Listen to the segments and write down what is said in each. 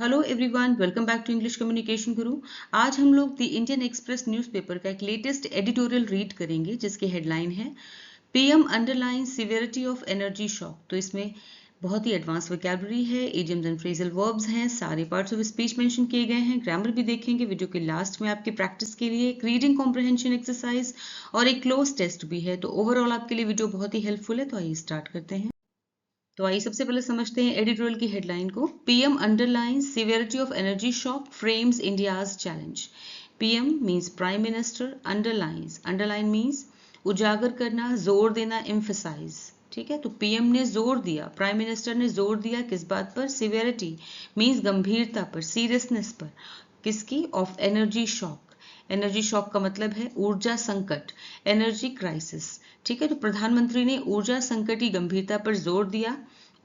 Hello everyone, welcome back to English Communication Guru. आज हम लोग द इंडियन एक्सप्रेस न्यूज़पेपर का एक लेटेस्ट एडिटोरियल रीड करेंगे जिसकी हेडलाइन है PM underline severity of energy shock. तो इसमें बहुत ही एडवांस वोकैबुलरी है, इडियम्स एंड फ्रेजल वर्ब्स हैं, सारे पार्ट्स ऑफ स्पीच मेंशन किए गए हैं, ग्रामर भी देखेंगे। वीडियो के लास्ट में आपकी प्रैक्टिस के लिए एक रीडिंग कॉम्प्रहेंशन एक्सरसाइज और एक क्लोज टेस्ट भी है। तो ओवरऑल आपके लिए वीडियो बहुत ही हेल्पफुल है। तो आइए स्टार्ट करते हैं। तो आइए सबसे पहले समझते हैं एडिटोरियल की हेडलाइन को। PM underline severity of energy shock frames India's challenge. PM means prime minister, underline means उजागर करना, जोर देना, एम्फसाइज। ठीक है, तो पीएम ने जोर दिया, प्राइम मिनिस्टर ने जोर दिया किस बात पर? सिवियरिटी मींस गंभीरता पर, सीरियसनेस पर। किसकी? Of energy shock. Energy shock का मतलब है ऊर्जा संकट, एनर्जी क्राइसिस। ठीक है, तो प्रधानमंत्री ने ऊर्जा संकट की गंभीरता पर जोर दिया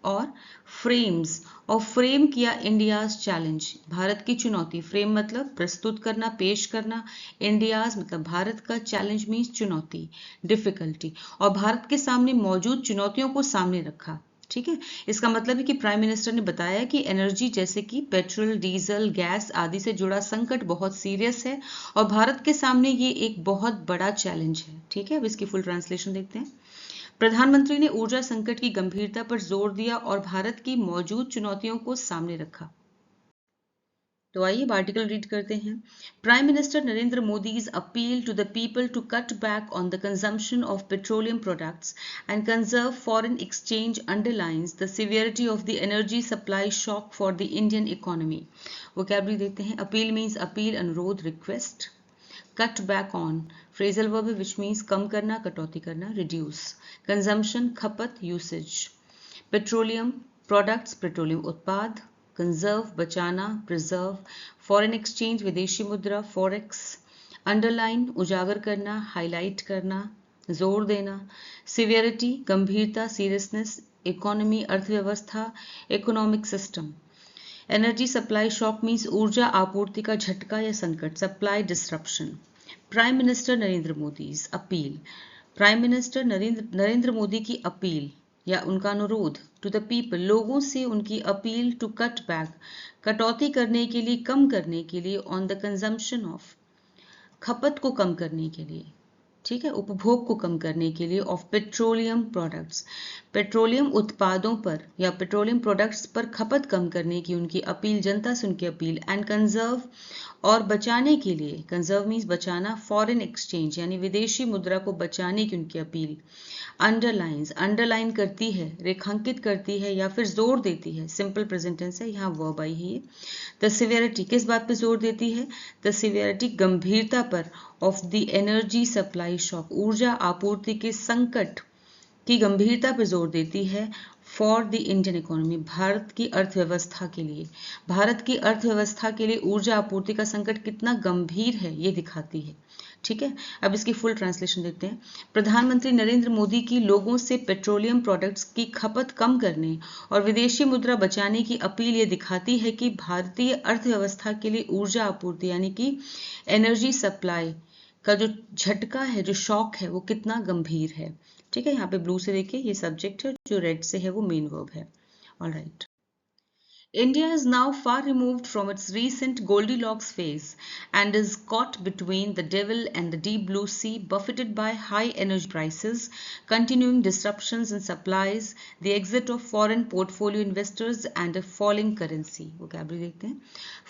और फ्रेम किया इंडियाज चैलेंज, भारत की चुनौती। फ्रेम मतलब प्रस्तुत करना, पेश करना। इंडियाज मतलब भारत का, चैलेंज मीन्स चुनौती, डिफिकल्टी। और भारत के सामने मौजूद चुनौतियों को सामने रखा। ठीक है, इसका मतलब है कि प्राइम मिनिस्टर ने बताया कि एनर्जी जैसे कि पेट्रोल, डीजल, गैस आदि से जुड़ा संकट बहुत सीरियस है और भारत के सामने ये एक बहुत बड़ा चैलेंज है। ठीक है, अब इसकी फुल ट्रांसलेशन देखते हैं। प्रधानमंत्री ने ऊर्जा संकट की गंभीरता पर जोर दिया और भारत की मौजूद चुनौतियों को सामने रखा। तो आइए आर्टिकल रीड करते हैं। Prime minister Narendra Modi's appeal to the people to cut back on the consumption of petroleum products and conserve foreign exchange underlines the severity of the energy supply shock for the Indian economy. Vocabulary देखते हैं। Appeal means appeal, अनुरोध, request. Cut back on phrasal verb है which means कम करना, कटौती करना, reduce. Consumption खपत, usage. Petroleum products petroleum उत्पाद। कंजर्व बचाना, प्रिजर्व। फॉरेन एक्सचेंज विदेशी मुद्रा, फॉरेक्स। अंडरलाइन उजागर करना, हाईलाइट करना, जोर देना। सिवियरिटी गंभीरता, सीरियसनेस। इकोनॉमी अर्थव्यवस्था, economic system. Energy supply shock means ऊर्जा आपूर्ति का झटका या संकट, supply disruption. Prime minister Narendra Modi appeal, prime minister Narendra Modi की अपील या उनका अनुरोध टू द पीपल, लोगों से उनकी अपील टू कट बैक, कटौती करने के लिए, कम करने के लिए, ऑन द कंजम्पशन ऑफ, खपत को कम करने के लिए। ठीक है, उपभोग को कम करने के लिए, ऑफ पेट्रोलियम प्रोडक्ट्स, पेट्रोलियम उत्पादों पर या पेट्रोलियम प्रोडक्ट्स पर खपत कम करने की उनकी अपील, जनता से उनकी अपील। एंड कंजर्व और बचाने के लिए, कंजर्व मीन्स बचाना, फॉरेन एक्सचेंज यानी विदेशी मुद्रा को बचाने की उनकी अपील। अंडरलाइंस अंडरलाइन करती है, रेखांकित करती है या फिर जोर देती है, सिंपल प्रेजेंट टेंस है, यहाँ वर्ब आई है। द सिवियरिटी किस बात पे जोर देती है? द सिवियरिटी गंभीरता पर, of the energy supply shock, ऊर्जा आपूर्ति के संकट की गंभीरता पर जोर देती है। For the Indian economy, Bharat की अर्थव्यवस्था के लिए, भारत की अर्थव्यवस्था के लिए ऊर्जा आपूर्ति का संकट कितना गंभीर है ये दिखाती है। ठीक है, अब इसकी फुल ट्रांसलेशन देखते हैं। प्रधानमंत्री नरेंद्र मोदी की लोगों से पेट्रोलियम प्रोडक्ट्स की खपत कम करने और विदेशी मुद्रा बचाने की अपील ये दिखाती है कि भारतीय अर्थव्यवस्था के लिए ऊर्जा आपूर्ति यानी कि एनर्जी सप्लाई का जो झटका है, जो शॉक है, वो कितना गंभीर है। ठीक है, यहाँ पे ब्लू से देखिए ये सब्जेक्ट है, जो रेड से है वो मेन वर्ब है। Alright. India is now far removed from its recent Goldilocks phase and is caught between the devil and the deep blue sea, buffeted by high energy prices, continuing disruptions in supplies, the exit of foreign portfolio investors and a falling currency. Vocabulary देखते हैं।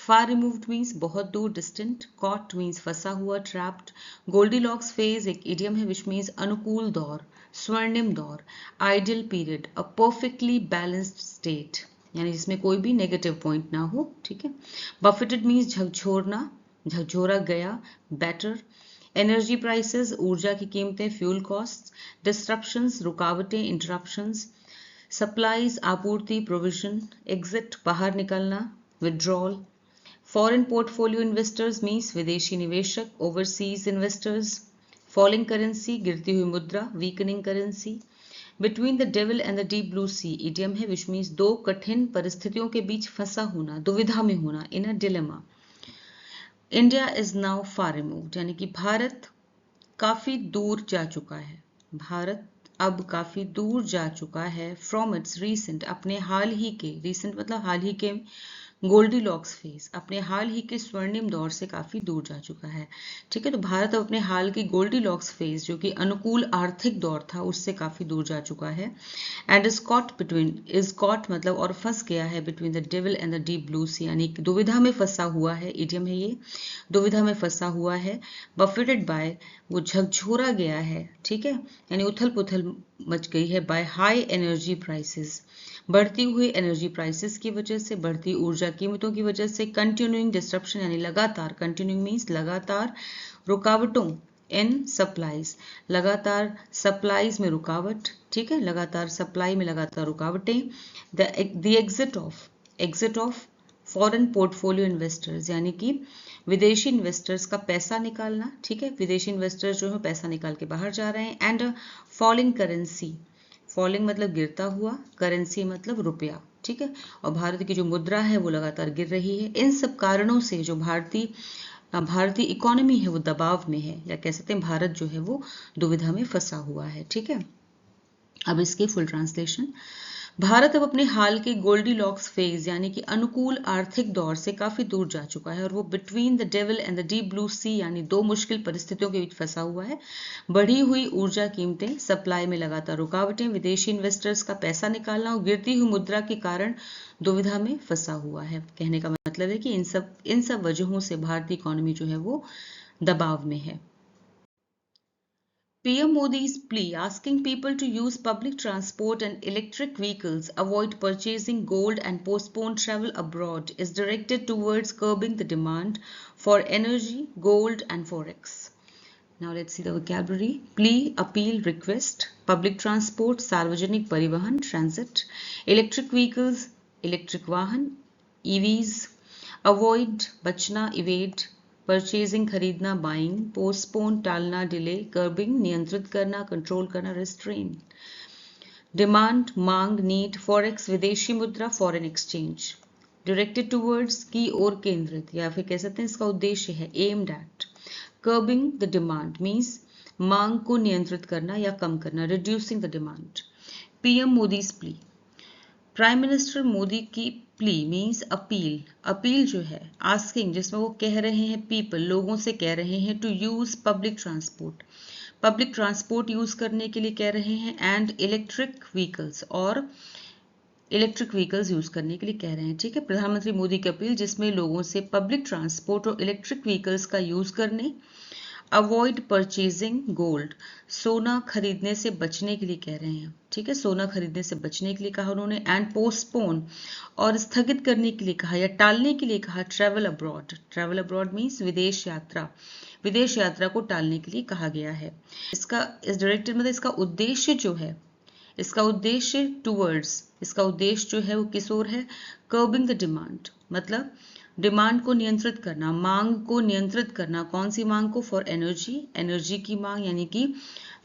Far removed means बहुत दूर, distant. Caught means फंसा हुआ, trapped. Goldilocks phase एक idiom है which means अनुकूल दौर, स्वर्णिम दौर, ideal period, a perfectly balanced state, यानी जिसमें कोई भी नेगेटिव पॉइंट ना हो। ठीक है, बफेटेड मीन्स झकझोरना, झकझोरा गया, बेटर। एनर्जी प्राइसेस ऊर्जा की कीमतें, फ्यूल कॉस्ट। डिस्ट्रप्शंस रुकावटें, इंटरप्शंस। सप्लाईज आपूर्ति, प्रोविजन। एग्जिट बाहर निकलना, withdrawal. Foreign portfolio investors means विदेशी निवेशक, ओवरसीज इन्वेस्टर्स। फॉलिंग करेंसी गिरती हुई मुद्रा, weakening currency. Between the devil and the deep blue sea idiom है विच मीन्स दो कठिन परिस्थितियों के बीच फंसा होना, दुविधा में होना, in a dilemma. India is now far removed यानी कि भारत काफी दूर जा चुका है, भारत अब काफी दूर जा चुका है फ्रॉम इट्स रीसेंट, अपने हाल ही के, रीसेंट मतलब हाल ही के, गोल्डीलॉक्स फेज, अपने हाल ही के स्वर्णिम दौर से काफी दूर जा चुका है। ठीक है, तो भारत अब अपने हाल की गोल्डीलॉक्स फेज जो कि अनुकूल आर्थिक दौर था उससे काफी दूर जा चुका है। एंड इज कॉट मतलब और फंस गया है between the devil and the deep blue sea, यानी दुविधा में फंसा हुआ है, इडियम है ये, दुविधा में फंसा हुआ है। बफेटेड बाय, वो झकझोरा गया है, ठीक है, यानी उथल पुथल मच गई है। बाय हाई एनर्जी प्राइसेस, बढ़ती हुई एनर्जी प्राइसेस की वजह से, बढ़ती ऊर्जा कीमतों की वजह से। कंटिन्यूइंग डिस्ट्रप्शन यानी लगातार, कंटिन्यूइंग मीन्स लगातार, रुकावटों इन सप्लाईज, लगातार सप्लाईज में रुकावट, ठीक है, लगातार सप्लाई में लगातार रुकावटें। The exit of foreign portfolio investors, यानी कि विदेशी इन्वेस्टर्स का पैसा निकालना, ठीक है, विदेशी इन्वेस्टर्स जो है पैसा निकाल के बाहर जा रहे हैं। एंड फॉलिंग करेंसी, फॉलिंग मतलब गिरता हुआ, करेंसी मतलब रुपया, ठीक है, और भारत की जो मुद्रा है वो लगातार गिर रही है। इन सब कारणों से जो भारतीय इकोनॉमी है वो दबाव में है, या कह सकते हैं भारत जो है वो दुविधा में फंसा हुआ है। ठीक है, अब इसके फुल ट्रांसलेशन। भारत अब अपने हाल के गोल्डीलॉक्स फेज यानी कि अनुकूल आर्थिक दौर से काफी दूर जा चुका है और वो between the devil and the deep blue sea यानी दो मुश्किल परिस्थितियों के बीच फंसा हुआ है। बढ़ी हुई ऊर्जा कीमतें, सप्लाई में लगातार रुकावटें, विदेशी इन्वेस्टर्स का पैसा निकालना और गिरती हुई मुद्रा के कारण दुविधा में फंसा हुआ है। कहने का मतलब है कि इन सब वजहों से भारतीय इकोनॉमी जो है वो दबाव में है। PM Modi's plea asking people to use public transport and electric vehicles, avoid purchasing gold and postpone travel abroad is directed towards curbing the demand for energy, gold and forex. Now let's see the vocabulary. Plea, appeal, request. Public transport, सार्वजनिक परिवहन, transit. Electric vehicles, electric वाहन, EVs. Avoid, बचना, evade. Purchasing, खरीदना, buying. Postpone, टालना, delay. Curbing, नियंत्रित करना, control करना, restrain. Demand, मांग, नीड. फॉरेक्स, विदेशी मुद्रा, फॉरेन एक्सचेंज. डायरेक्टेड टूवर्ड्स, की ओर केंद्रित, या फिर कह सकते हैं इसका उद्देश्य है aimed at. Curbing the demand means मांग को नियंत्रित करना या कम करना, reducing the demand. PM Modi's plea, prime minister Modi की प्ली मीन्स अपील. अपील जो है आस्किंग, जिसमें वो कह रहे हैं पीपल, लोगों से कह रहे हैं to use public transport, public transport use करने के लिए कह रहे हैं. एंड इलेक्ट्रिक व्हीकल्स, और इलेक्ट्रिक व्हीकल्स यूज करने के लिए कह रहे हैं. ठीक है, प्रधानमंत्री मोदी की अपील जिसमें लोगों से पब्लिक ट्रांसपोर्ट और इलेक्ट्रिक व्हीकल्स का यूज करने. अवॉइड परचेजिंग गोल्ड, सोना खरीदने से बचने के लिए कह रहे हैं. ठीक है, सोना खरीदने से बचने के लिए कहा उन्होंने. एंड पोस्टपोन, और स्थगित करने के लिए कहा या टालने के लिए कहा. Travel abroad, travel abroad means विदेश यात्रा, विदेश यात्रा को टालने के लिए कहा गया है. इस डायरेक्टिव मतलब इसका उद्देश्य जो है, इसका उद्देश्य टूवर्ड्स, इसका उद्देश्य जो है वो किस ओर है. कर्बिंग द डिमांड, मतलब डिमांड को नियंत्रित करना, मांग को नियंत्रित करना. कौन सी मांग को. फॉर एनर्जी, एनर्जी की मांग यानी कि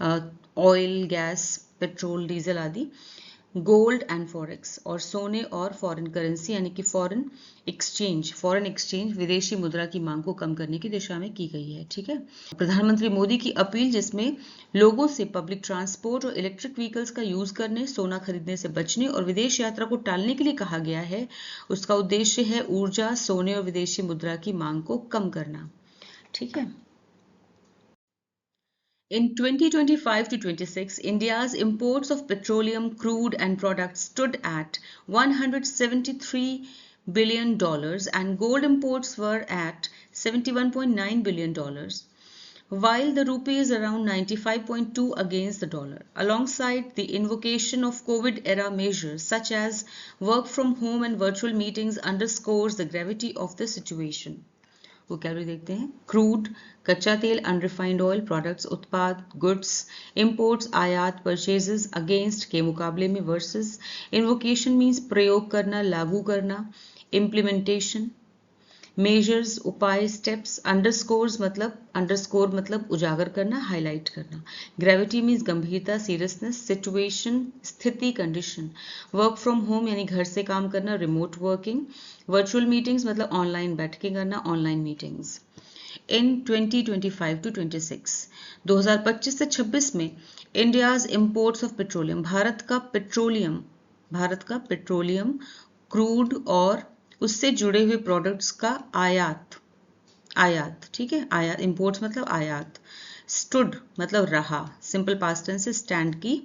ऑयल, गैस, पेट्रोल, डीजल आदि. गोल्ड एंड फॉरेक्स, और सोने और फॉरेन करेंसी यानी कि फॉरेन एक्सचेंज, विदेशी मुद्रा की मांग को कम करने की दिशा में की गई है. ठीक है, प्रधानमंत्री मोदी की अपील जिसमें लोगों से पब्लिक ट्रांसपोर्ट और इलेक्ट्रिक व्हीकल्स का यूज करने, सोना खरीदने से बचने और विदेश यात्रा को टालने के लिए कहा गया है. उसका उद्देश्य है ऊर्जा, सोने और विदेशी मुद्रा की मांग को कम करना. ठीक है, in 2025 to 26, India's imports of petroleum, crude and products stood at $173 billion and gold imports were at $71.9 billion, while the rupee is around 95.2 against the dollar. Alongside the invocation of COVID-era measures such as work from home and virtual meetings underscores the gravity of the situation. Vocabulary देखते हैं. Crude, कच्चा तेल, unrefined oil, products, उत्पाद, goods. Imports, आयात, purchases, against के मुकाबले में, versus. Invocation means प्रयोग करना, लागू करना. इम्प्लीमेंटेशन, मेजर्स, उपाय, स्टेप्स. अंडरस्कोर मतलब उजागर करना, हाईलाइट करना. ग्रेविटी मीन्स गंभीरता, सीरियसनेस. सिचुएशन, स्थिति, कंडीशन. वर्क फ्रॉम होम यानी घर से काम करना, रिमोट वर्किंग. वर्चुअल मीटिंग्स मतलब ऑनलाइन बैठकें करना, ऑनलाइन मीटिंग्स. इन 2025 to 26, 2025 से 26 में India's imports of petroleum, Bharat का पेट्रोलियम, क्रूड और उससे जुड़े हुए प्रोडक्ट्स का आयात, ठीक है, आयात, इंपोर्ट्स मतलब आयात। स्टूड मतलब रहा, सिंपल पास्ट टेंस से स्टैंड की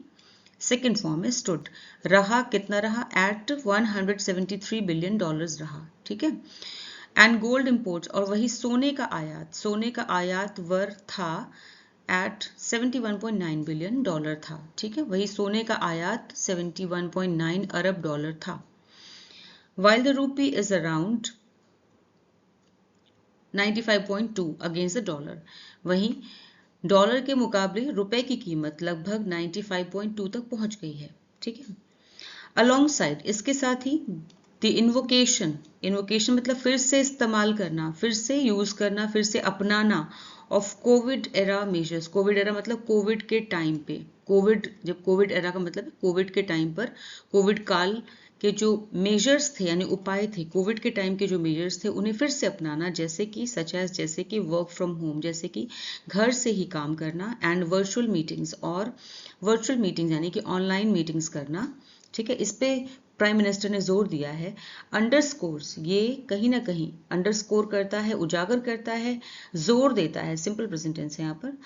सेकेंड फॉर्म है स्टूड। रहा, कितना रहा, एट 173 बिलियन डॉलर्स रहा, ठीक है। एंड गोल्ड इंपोर्ट्स, और वही सोने का आयात वर्थ था एट 71.9 बिलियन डॉलर था, ठीक है, वही सोने का आयात 71.9 अरब डॉलर था। While the rupee is around 95.2 against the dollar, वहीं डॉलर के मुकाबले रुपए की कीमत लगभग 95.2 तक पहुंच गई है, ठीक है। अलोंग साइड, इसके साथ ही द इन्वोकेशन मतलब फिर से इस्तेमाल करना, फिर से यूज करना, फिर से अपनाना of Covid era measures. Covid era मतलब कोविड के टाइम पे, जब कोविड एरा का मतलब कोविड के टाइम पर, कोविड काल के जो मेजर्स थे यानी उपाय थे, कोविड के टाइम के जो मेजर्स थे उन्हें फिर से अपनाना, जैसे कि जैसे कि वर्क फ्रॉम होम, जैसे कि घर से ही काम करना, एंड वर्चुअल मीटिंग्स, और वर्चुअल मीटिंग्स यानी कि ऑनलाइन मीटिंग्स करना, ठीक है। इस पे प्राइम मिनिस्टर ने जोर दिया है। अंडरस्कोर्स, ये कहीं ना कहीं अंडरस्कोर करता है, उजागर करता है, जोर देता है, सिंपल प्रेजेंट टेंस है यहाँ पर,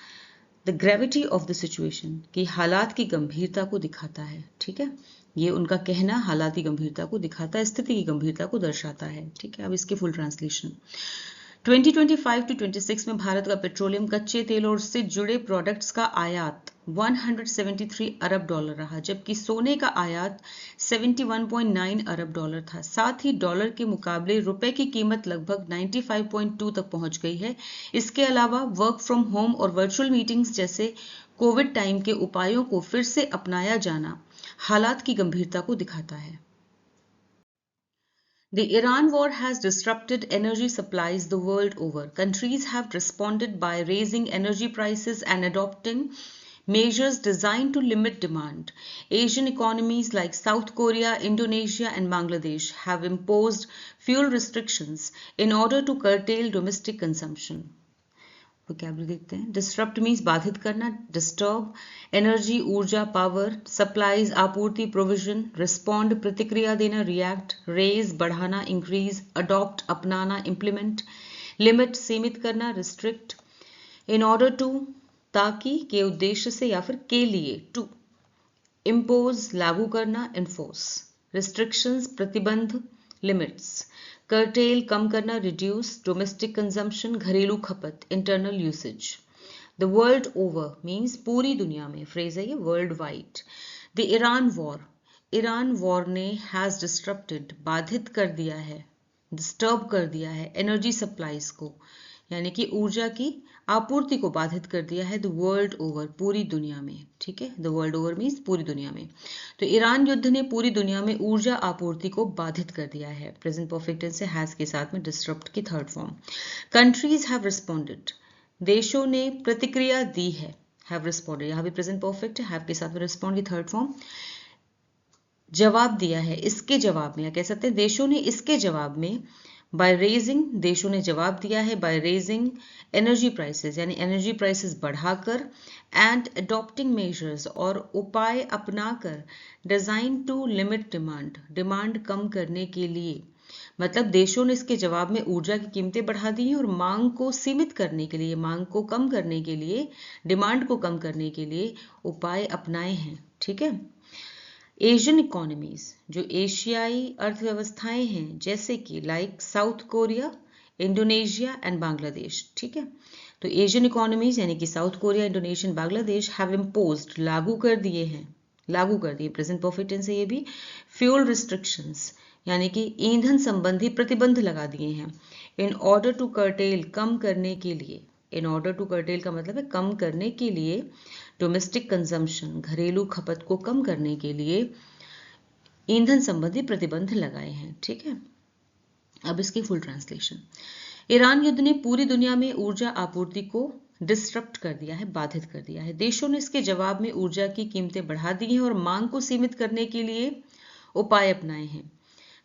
the gravity of the situation, कि हालात की गंभीरता को दिखाता है, ठीक है। ये उनका कहना हालात की गंभीरता को दिखाता है, स्थिति की गंभीरता को दर्शाता है, ठीक है। अब इसकी फुल ट्रांसलेशन, 2025 to 26 में भारत का पेट्रोलियम, कच्चे तेल और उससे जुड़े प्रोडक्ट्स का आयात 173 अरब डॉलर रहा, जबकि सोने का आयात 71.9 अरब डॉलर था। साथ ही डॉलर के मुकाबले रुपए की कीमत लगभग 95.2 तक पहुंच गई है। इसके अलावा वर्क फ्रॉम होम और वर्चुअल मीटिंग्स जैसे कोविड टाइम के उपायों को फिर से अपनाया जाना हालात की गंभीरता को दिखाता है। The Iran war has disrupted energy supplies the world over. Countries have responded by raising energy prices and adopting measures designed to limit demand. Asian economies like South Korea, Indonesia, and Bangladesh have imposed fuel restrictions in order to curtail domestic consumption. Vocabulary देखते हैं। Disrupt means बाधित करना, disturb, energy ऊर्जा power, supplies आपूर्ति provision, respond प्रतिक्रिया देना react, raise बढ़ाना increase, adopt अपनाना इम्प्लीमेंट, लिमिट सीमित करना रिस्ट्रिक्ट, इन ऑर्डर टू ताकि, के उद्देश्य से या फिर के लिए, टू, इम्पोज लागू करना इन्फोर्स, रिस्ट्रिक्शंस प्रतिबंध, लिमिट्स, कर्टेल कम करना रिड्यूस, डोमेस्टिक कंजम्पशन घरेलू खपत, internal usage. The world over means पूरी दुनिया में, फ्रेज है ये, world wide. The Iran war ने हैज डिस्टरप्टेड बाधित कर दिया है, डिस्टर्ब कर दिया है, एनर्जी सप्लाईज को यानी कि ऊर्जा की आपूर्ति को बाधित कर दिया है, द वर्ल्ड ओवर पूरी दुनिया में, ठीक है। द वर्ल्ड ओवर मीन्स पूरी दुनिया में। तो ईरान युद्ध ने पूरी दुनिया में ऊर्जा आपूर्ति को बाधित कर दिया है, प्रेजेंट परफेक्ट टेंस से हैज के साथ में डिस्टर्ब की third form. Countries have responded, देशों ने प्रतिक्रिया दी है, हैव रिस्पॉन्डेड, यहाँ भी प्रेजेंट परफेक्ट है, हैव के साथ में रिस्पॉन्ड की थर्ड फॉर्म, जवाब दिया है, इसके जवाब में, या कह सकते हैं देशों ने इसके जवाब में, बाय रेजिंग, देशों ने जवाब दिया है, बाय रेजिंग एनर्जी प्राइसेस यानी एनर्जी प्राइसेस बढ़ाकर, एंड अडॉप्टिंग मेजर्स और उपाय अपनाकर, design to limit demand, demand कम करने के लिए, मतलब देशों ने इसके जवाब में ऊर्जा की कीमतें बढ़ा दी हैं और मांग को सीमित करने के लिए, मांग को कम करने के लिए, डिमांड को कम करने के लिए उपाय अपनाए हैं, ठीक है। एशियन इकोनॉमीज, जो एशियाई अर्थव्यवस्थाएं हैं, जैसे कि like south Korea, Indonesia and Bangladesh, ठीक है। तो एशियन इकोनॉमीज यानी कि south Korea, Indonesia, Bangladesh have imposed लागू कर दिए, प्रेजेंट परफेक्ट टेंस है ये भी, फ्यूल रिस्ट्रिक्शंस यानी कि ईंधन संबंधी प्रतिबंध लगा दिए हैं, इन ऑर्डर टू कर्टेल कम करने के लिए, इन ऑर्डर टू कर्टेल का मतलब है कम करने के लिए, डोमेस्टिक कंजम्पशन घरेलू खपत को कम करने के लिए ईंधन संबंधी प्रतिबंध लगाए हैं, ठीक है। अब इसकी फुल ट्रांसलेशन, ईरान युद्ध ने पूरी दुनिया में ऊर्जा आपूर्ति को डिस्टरप्ट कर दिया है, बाधित कर दिया है। देशों ने इसके जवाब में ऊर्जा की कीमतें बढ़ा दी हैं और मांग को सीमित करने के लिए उपाय अपनाए हैं।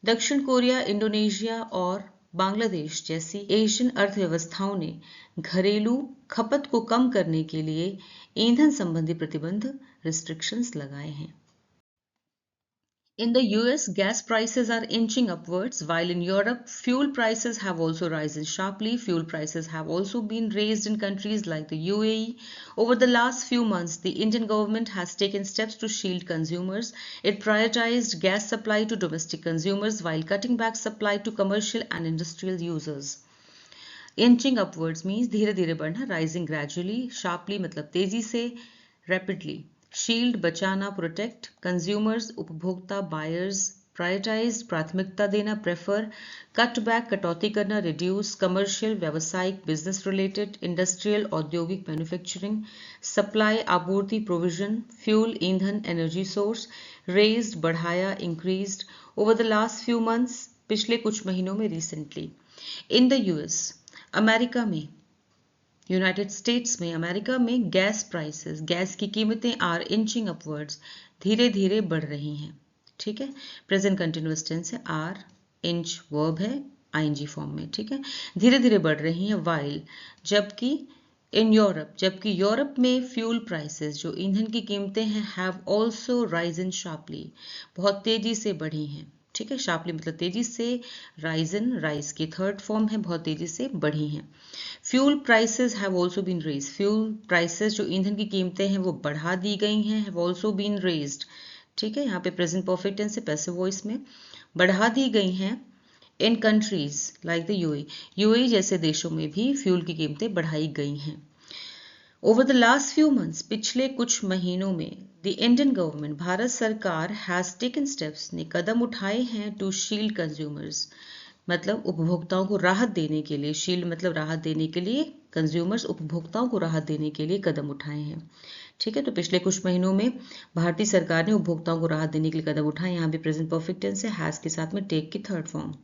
दक्षिण कोरिया, इंडोनेशिया और बांग्लादेश जैसी एशियन अर्थव्यवस्थाओं ने घरेलू खपत को कम करने के लिए ईंधन संबंधी प्रतिबंध रिस्ट्रिक्शंस लगाए हैं। In the US, gas prices are inching upwards, while in Europe, fuel prices have also risen sharply. Fuel prices have also been raised in countries like the UAE. Over the last few months, the Indian government has taken steps to shield consumers. It prioritized gas supply to domestic consumers while cutting back supply to commercial and industrial users. Inching upwards means धीरे धीरे बढ़ना, rising gradually, sharply मतलब तेजी से, rapidly. Shield बचाना, protect, consumers उपभोक्ता buyers, prioritize प्राथमिकता देना, prefer, cut back कटौती करना, reduce, commercial व्यावसायिक business related, industrial औद्योगिक manufacturing, supply आपूर्ति provision, fuel ईंधन energy source, raised बढ़ाया increased. Over the last few months पिछले कुछ महीनों में recently. In the US America में, यूनाइटेड स्टेट्स में, अमेरिका में गैस प्राइसेस, गैस की कीमतें आर इंचिंग अपवर्ड्स, धीरे धीरे बढ़ रही हैं. ठीक है, प्रेजेंट कंटिन्यूअस टेंस है, आर इंच वर्ब है आईएनजी फॉर्म में. ठीक है, धीरे धीरे बढ़ रही हैं. वाइल जबकि इन यूरोप, जबकि यूरोप में फ्यूल प्राइसेस जो ईंधन की कीमतें हैं हैव ऑल्सो राइजन शार्पली, बहुत तेजी से बढ़ी हैं. ठीक है, शार्पली मतलब तेजी से, राइजन राइज की थर्ड फॉर्म है, बहुत तेजी से बढ़ी हैं. Fuel prices have also been raise, fuel prices जो ईंधन की कीमतें हैं वो बढ़ा दी गई हैं, हैव ऑल्सो बीन रेज्ड. ठीक है, यहाँ पे प्रेजेंट परफेक्ट टेंस से पैसिव वॉइस में बढ़ा दी गई हैं. इन कंट्रीज लाइक द यूएई जैसे देशों में भी फ्यूल की कीमतें बढ़ाई गई हैं. Over the last few months, पिछले कुछ महीनों में, द इंडियन गवर्नमेंट भारत सरकार हैज टेकन स्टेप्स ने कदम उठाए हैं टू शील्ड कंज्यूमर्स मतलब उपभोक्ताओं को राहत देने के लिए, शील्ड मतलब राहत देने के लिए, कंज्यूमर्स उपभोक्ताओं को राहत देने के लिए कदम उठाए हैं. ठीक है, तो पिछले कुछ महीनों में भारतीय सरकार ने उपभोक्ताओं को राहत देने के लिए कदम उठाए. यहाँ भी प्रेजेंट परफेक्ट टेंस है, हैज के साथ में टेक की third form.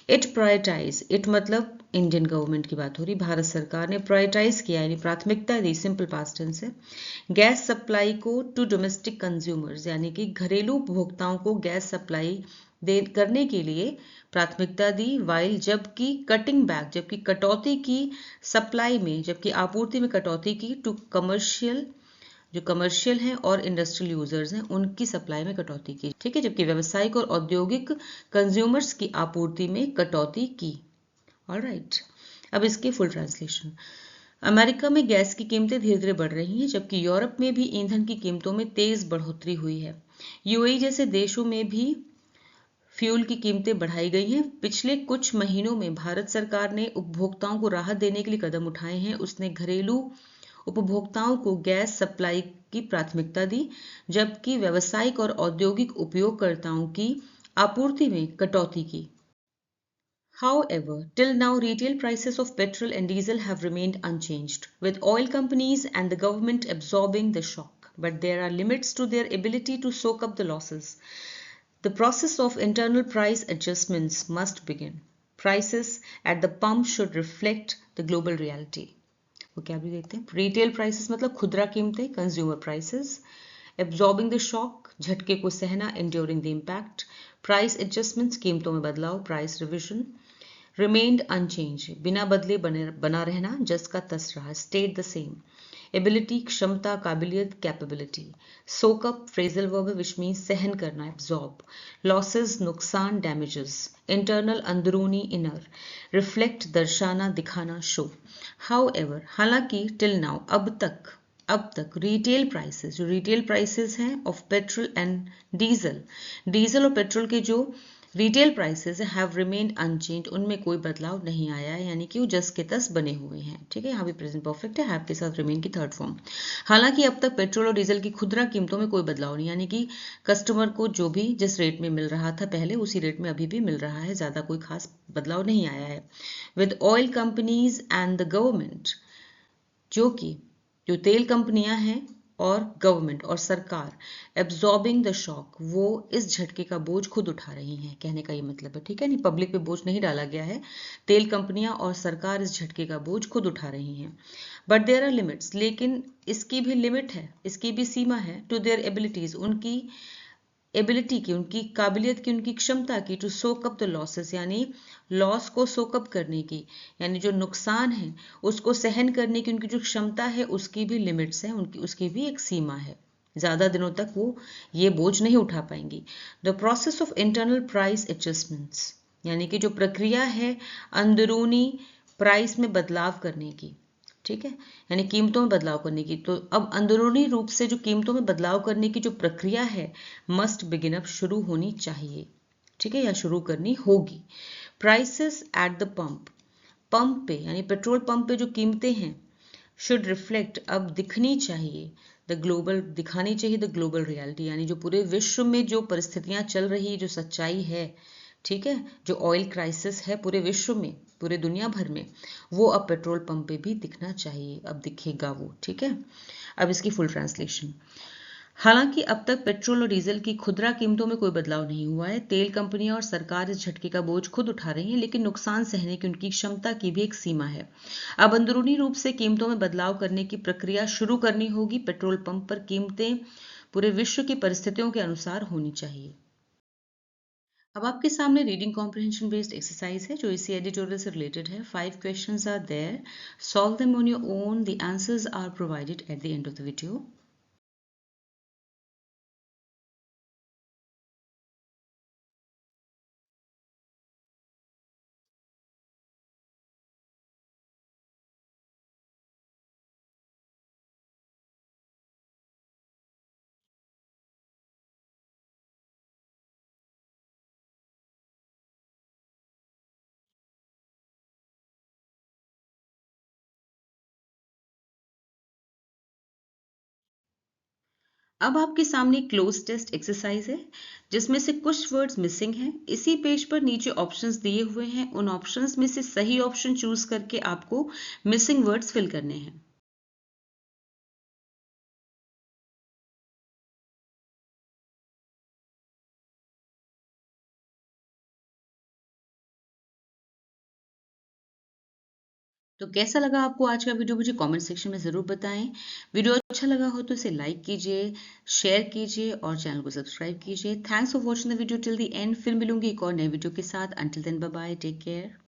It prioritize, it मतलब इंडियन गवर्नमेंट की बात हो रही, भारत सरकार ने प्रायोरिटाइज किया यानी प्राथमिकता दी, सिंपल पास्ट टेंस है, गैस सप्लाई को टू डोमेस्टिक कंज्यूमर्स यानी कि घरेलू उपभोक्ताओं को गैस सप्लाई करने के लिए प्राथमिकता दी. वाइल जबकि कटिंग बैक, जबकि कटौती की सप्लाई में, जबकि आपूर्ति में कटौती की टू कमर्शियल, जो कमर्शियल हैं और इंडस्ट्रियल यूजर्स हैं उनकी सप्लाई में कटौती की. ठीक है, जबकि व्यावसायिक और औद्योगिक कंज्यूमर्स की आपूर्ति में कटौती की. ऑलराइट, अब इसके फुल ट्रांसलेशन. अमेरिका में गैस की कीमतें धीरे धीरे बढ़ रही हैं, जबकि यूरोप में भी ईंधन की कीमतों में तेज बढ़ोतरी हुई है. यूएई जैसे देशों में भी फ्यूल की कीमतें बढ़ाई गई हैं. पिछले कुछ महीनों में भारत सरकार ने उपभोक्ताओं को राहत देने के लिए कदम उठाए हैं. उसने घरेलू उपभोक्ताओं को गैस सप्लाई की प्राथमिकता दी, जबकि व्यावसायिक और औद्योगिक उपयोगकर्ताओं की आपूर्ति में कटौती की. However, till now retail prices of petrol and diesel have remained unchanged, with oil companies and the government absorbing the shock, but there are limits to their ability to soak up the losses. The process of internal price adjustments must begin. Prices at the pump should reflect the global reality. वो क्या भी देखते हैं, retail prices मतलब खुदरा कीमतें, consumer prices, absorbing the shock झटके को सहना, enduring the impact, price adjustments कीमतों में बदलाव, प्राइस रिविजन, रिमेन्ड अनचेंज बिना बदले बना रहना, जस्ट का तस रहा, स्टेट द सेम, एबिलिटी क्षमता काबिलियत capability, soak up phrasal verb which means सहन करना, एब्जॉर्ब, लॉसेस नुकसान डैमेजेस, इंटरनल अंदरूनी इनर, रिफ्लेक्ट दर्शाना दिखाना शो. हाउएवर हालांकि, टिल नाउ अब तक रिटेल प्राइसेस, जो रिटेल प्राइसेस हैं ऑफ पेट्रोल एंड डीजल और पेट्रोल के जो retail prices have remained unchanged, उनमें कोई बदलाव नहीं आया है, यानी कि वो जस के तस बने हुए हैं. ठीक है, यहाँ भी प्रेजेंट परफेक्ट है, हैव के साथ रिमेन की थर्ड फॉर्म. हालांकि अब तक पेट्रोल और डीजल की खुदरा कीमतों में कोई बदलाव नहीं, यानी कि कस्टमर को जो भी जिस रेट में मिल रहा था पहले उसी रेट में अभी भी मिल रहा है, ज्यादा कोई खास बदलाव नहीं आया है. With oil companies and the government, जो तेल कंपनियां हैं और गवर्नमेंट और सरकार, एब्जॉर्बिंग द शॉक, वो इस झटके का बोझ खुद उठा रही हैं, कहने का ये मतलब है. ठीक है, नहीं पब्लिक पे बोझ नहीं डाला गया है, तेल कंपनियां और सरकार इस झटके का बोझ खुद उठा रही हैं. बट देयर आर लिमिट्स, लेकिन इसकी भी लिमिट है, इसकी भी सीमा है, टू देयर एबिलिटीज, उनकी एबिलिटी की, उनकी काबिलियत की, उनकी क्षमता की, to soak up the losses यानी लॉस को सोकअप करने की, यानी जो नुकसान है उसको सहन करने की उनकी जो क्षमता है उसकी भी लिमिट्स है, उसकी भी एक सीमा है. ज़्यादा दिनों तक वो ये बोझ नहीं उठा पाएंगी। The process of internal price adjustments, यानी कि जो प्रक्रिया है अंदरूनी प्राइस में बदलाव करने की, ठीक है, यानी कीमतों में बदलाव करने की। तो अब अंदरूनी रूप से जो कीमतों में बदलाव करने की जो प्रक्रिया है मस्ट बिगिन अप, शुरू होनी चाहिए, ठीक है, या शुरू करनी होगी। Prices at the pump, pump पे यानी पेट्रोल पंप पे जो कीमतें हैं शुड रिफ्लेक्ट, अब दिखनी चाहिए, द ग्लोबल, दिखानी चाहिए द ग्लोबल रियलिटी, यानी जो पूरे विश्व में जो परिस्थितियां चल रही, जो सच्चाई है, ठीक है, जो ऑयल क्राइसिस है पूरे विश्व में, पूरे दुनिया भर में, वो अब पेट्रोल पंप पे भी दिखना चाहिए, अब दिखेगा वो, ठीक है। अब इसकी फुल ट्रांसलेशन, हालांकि अब तक पेट्रोल और डीजल की खुदरा कीमतों में कोई बदलाव नहीं हुआ है। तेल कंपनियां और सरकार इस झटके का बोझ खुद उठा रही हैं, लेकिन नुकसान सहने की उनकी क्षमता की भी एक सीमा है। अब अंदरूनी रूप से कीमतों में बदलाव करने की प्रक्रिया शुरू करनी होगी। पेट्रोल पंप पर कीमतें पूरे विश्व की परिस्थितियों के अनुसार होनी चाहिए। अब आपके सामने रीडिंग कॉम्प्रिहेंशन बेस्ड एक्सरसाइज है जो इसी एडिटोरियल से रिलेटेड है। 5 questions are there, solve them on your own, the answers are provided at the end of the video. अब आपके सामने क्लोज टेस्ट एक्सरसाइज है जिसमें से कुछ वर्ड्स मिसिंग हैं। इसी पेज पर नीचे ऑप्शंस दिए हुए हैं, उन ऑप्शंस में से सही ऑप्शन चूज करके आपको मिसिंग वर्ड्स फिल करने हैं। तो कैसा लगा आपको आज का वीडियो, मुझे कमेंट सेक्शन में ज़रूर बताएं। वीडियो अच्छा लगा हो तो इसे लाइक कीजिए, शेयर कीजिए और चैनल को सब्सक्राइब कीजिए। Thanks for watching the video till the end. फिर मिलूंगी एक और नए वीडियो के साथ। Until then bye bye, take care.